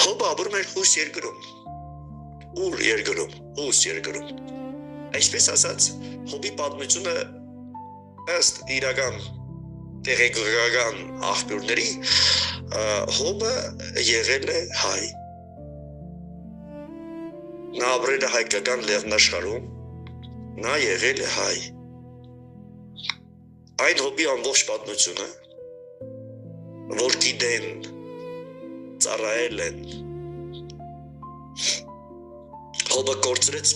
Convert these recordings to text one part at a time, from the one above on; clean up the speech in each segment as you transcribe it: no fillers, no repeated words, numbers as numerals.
Հոբը ապրում էր Հուս երկրում, ուր երկրում, Հուս երկրում, այսպես ասած, Հոբի պատմությունը ըստ իրական տեղեկական աղբյուրների, Հոբը եղել է հայ, նա ապրել է հայկական լեռնաշխարհում, նա եղել է հայ, այդ Հոբի ամբողջ պատմությունը, որ գիտեն, ծառայել են, Հոբը կորցրեց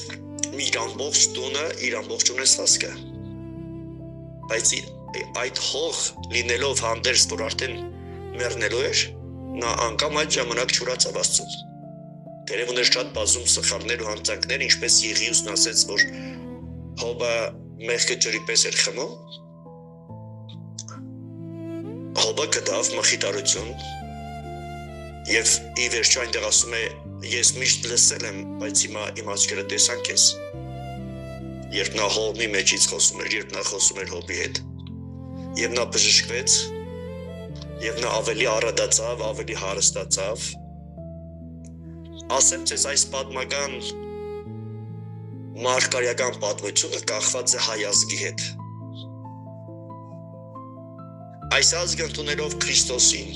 իր ամբողջ տունը, իր ամբողջ ունեցվածքը, բայց այդ հող լինելով հանդերձ, որ արդեն մեռնելու էր, նա անգամ այդ ժամանակ չուրացավ Աստծուն։ Թերև ուներ շատ բազում սխալներ ու հանցանքներ, ինչպես Եղիուսն ասեց, որ Հոբը մեղքը ջրի պես էր խմում, Հոբը գտավ մխիթարություն եւ ի վերջո այնտեղ ասում է ես միշտ լսել եմ, բայց հիմա իմ աչքերը տեսան քեզ։ Երբ նա Հոբի մեջից խոսում էր, երբ նա խոսում էր Հոբի հետ, եւ նա բժշկվեց, եւ նա ավելի առատացավ, ավելի հարստացավ։ Ասեմ ձեզ այս պատմական մարգարեական պատմությունը կախված է հայ ազգի հետ։ Այս ազգը ընդունելով Քրիստոսին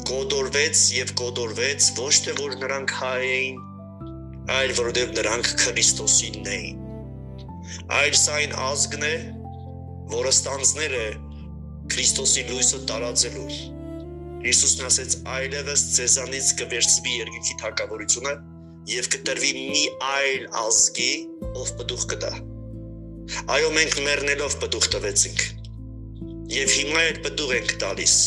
կոդորվեց եւ կոդորվեց ոչ թե որ նրանք հայ էին, այլ որովհետեւ նրանք Քրիստոսինն էին։ Այս այն ազգն է, որը ստանձներ է Քրիստոսի լույսը տարածելու։ Հիսուսն ասեց այլևս ձեզանից կվերցվի երկնքի թագավորությունը եւ կտրվի մի այլ ազգի, ով պտուղ կտա։ Այո, մենք մեռնելով պտուղ տվեցինք եւ հիմա էլ պտուղ ենք տալիս։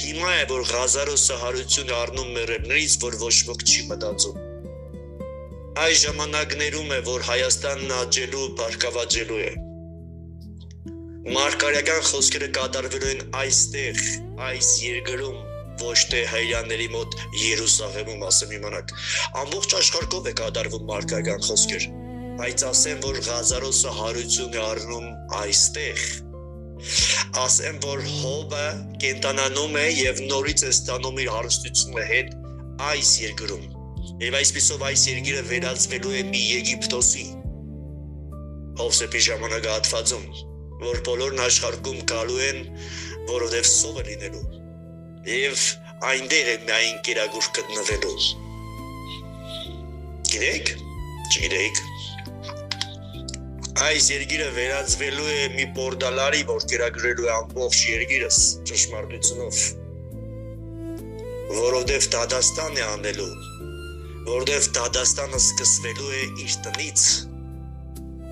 Հիմա է որ Ղազարոսը հարություն առնում մեռելներից, որ ոչ ոք չի մտածում։ Այս ժամանակներում է որ Հայաստանն աճելու, բարգավաճելու է։ Մարգարեական խոսքերը կատարվելու են այստեղ, այս երկրում, ոչ թե հայրյանների մոտ Երուսաղեմում, ասեմ իմանաք։ Ամբողջ աշխարհով է կատարվում մարգարեական խոսքեր, բայց ասեմ, որ Ղազարոսը հարություն է առնում այստեղ։ Ասեմ, որ Հոբը կենտանանում է եւ նորից է ստանում իր հարստությունը հետ այս երկրում։ Եվ այսպիսով այս երկիրը վերածվելու է մի Եգիպտոսի։ Հովսեփի ժամանակահատվածում որ բոլորն աշխարհում գալու են, որովհետև սովը լինելու եւ այնտեղ է միայն կերակուր գտնվելու։ Գիտեք, չգիտեք, այս երկիրը վերածվելու է մի պորտալարի, որ կերակրելու է ամբողջ երկիրս ճշմարտությունով, որովհետև Դադաստան է անելու, որովհետև Դադաստանը սկսվելու է իր տնից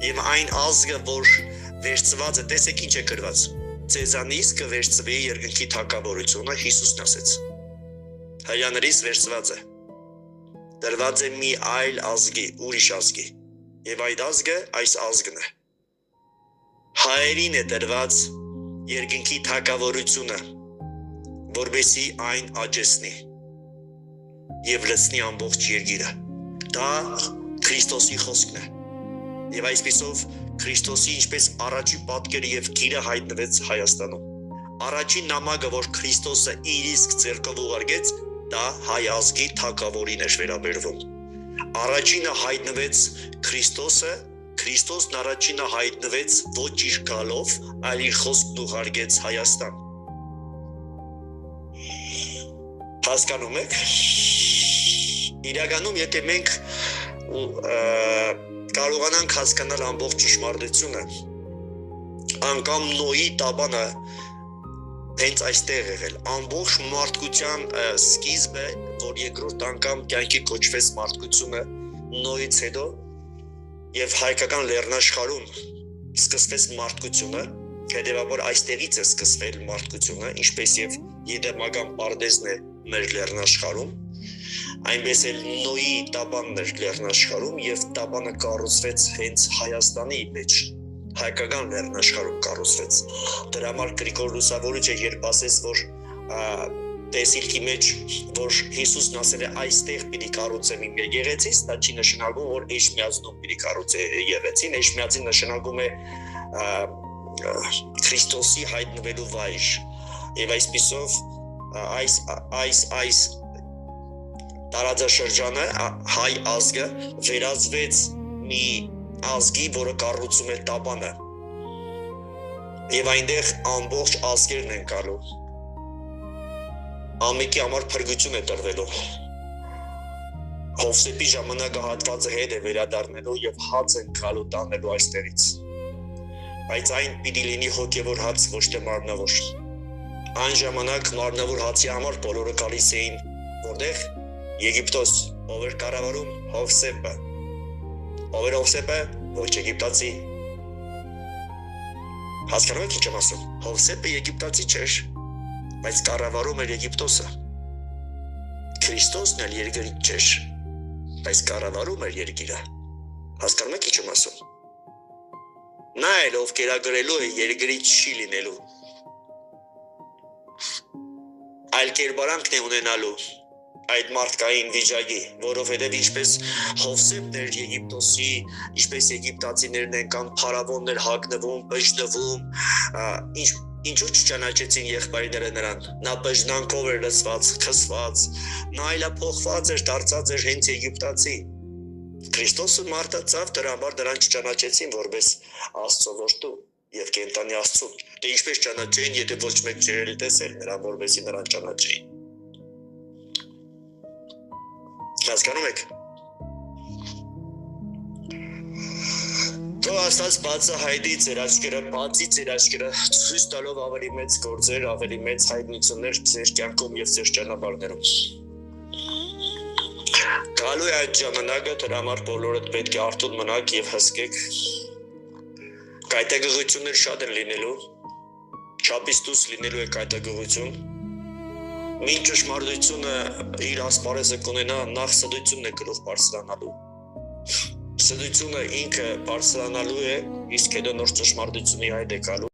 եւ այն ազգը, որ վերցված է, տեսեք ինչ է գրված, ձեզանից կվերցվի երկնքի թագավորությունը, Հիսուսն ասեց, հայրաներից վերցված է, դրված է մի այլ ազգի, ուրիշ ազգի, եւ այդ ազգը այս ազգն է, հայերին է դրված երկնքի թագավորությունը, որպեսզի այն աճեցնի եւ լցնի ամբողջ երկիրը, դա Քրիստոսի խոսքն է, եւ այսպիսով Քրիստոսի ինչպես առաջի պատկերը եւ գիրը հայտնվեց Հայաստանում։ Առաջին նամակը, որ Քրիստոսը իր իսկ ձեռքով ուղարկեց, դա հայ ազգի թագավորին էր վերաբերվում։ Առաջինը հայտնվեց Քրիստոսը, Քրիստոսն առաջինը հայտնվեց ոչ իր գալով, այլ իր խոսքն ուղարկեց Հայաստան։ Հասկանում եք։ Իրականում, եթե մենք կարողանանք հասկանալ ամբողջ ճշմարտությունը, անգամ Նոյի տաբանը հենց այստեղ եղել, ամբողջ մարդկության սկիզբը, որ երկրորդ անգամ կյանքի կոչվեց մարդկությունը Նոյից հետո եւ հայկական լեռնաշխարհում սկսվեց մարդկությունը, հետեւաբար այստեղից է սկսվել մարդկությունը, ինչպես եւ Եդեմական Պարդեզն է մեր լեռնաշխարհում, այնպես էլ Նոյի տաբանն էր լեռնաշխարհում եւ տաբանը կառուցվեց հենց Հայաստանի մեջ, հայկական լեռնաշխարհում կառուցվեց։ Դրա համար Գրիգոր Լուսավորիչը երբ ասեց, որ տեսիլքի մեջ, որ Հիսուսն ասել է այստեղ պիտի կառուցեմ իմ եկեղեցին, դա չի նշանակում, որ Էջմիածնում պիտի կառուցե եկեղեցին, Էջմիածին նշանակում է Քրիստոսի հայտնվելու վայր։ Եվ այսպիսով այս տարածաշրջանը հայ ազգը վերածվեց մի ազգի, որը կառուցում է տապանը։ Եվ այնտեղ ամբողջ ազգերն են գալու։ Ամեկի համար փրկություն է տրվելու։ Հովսեփի ժամանակահատվածը հետ է վերադառնելու եւ հաց են գալու տանելու այստեղից։ Բայց այն պիտի լինի հոգևոր հաց, ոչ թե մարմնավոր։ Այն ժամանակ մարմնավոր հացի համար բոլորը գալիս էին որտեղ Եգիպտոս, ով էր կառավարում Հովսեփը։ Ով էր Հովսեփը, ոչ Եգիպտացի։ Հասկանում եք ինչ եմ ասում։ Հովսեփը Եգիպտացի չէր, բայց կառավարում էր Եգիպտոսը։ Քրիստոսն էլ երկրից չէր, բայց կառավարում էր երկիրը։ Հասկանում եք ինչ եմ ասում։ Նա էլ ով կերակրելու է երկրից չի լինելու։ Այլ կերպարանքն է ունենալու այդ մարդկային վիճակի, որովհետև ինչպես Հովսեփն էր Եգիպտոսի, ինչպես եգիպտացիներն են կամ փարավոններ հագնվում, բժնվում, ինչու չճանաչեցին եղբայրները նրան։ Նա բժնանքով էր լցված, խսված, նա այլափոխված էր, դարձած էր հենց եգիպտացի։ Քրիստոսը մարտացավ, դրա համար նրան չճանաչեցին որպես Աստծո որդու եւ կենտանի Աստծուն։ Դե ինչպես ճանաչեին, եթե ոչ մեկ չէր տեսել նրան, որպեսզի նրան ճանաչեին։ Հասկանում եք։ Թող Աստված բացահայտի ձեր աչքերը, բացի ձեր աչքերը, ցույց տալով ավելի մեծ գործեր, ավելի մեծ հայտնություններ ձեր կյանքում եւ ձեր ճանապարհներում։ Գալու է այդ ժամանակը, դրա համար բոլորդ պետք է արթուն մնաք եւ հսկեք։ Կայտագղություններ շատ են լինելու, չափից դուրս լինելու է կայտագղություն։ Մինչ ճշմարտությունը իր ասպարեզը կունենա, նախ սդությունն է գլուխ բարձրանալու։ Սդությունը ինքը բարձրանալու է, իսկ հետո նոր ճշմարտությունի այդ է գալու։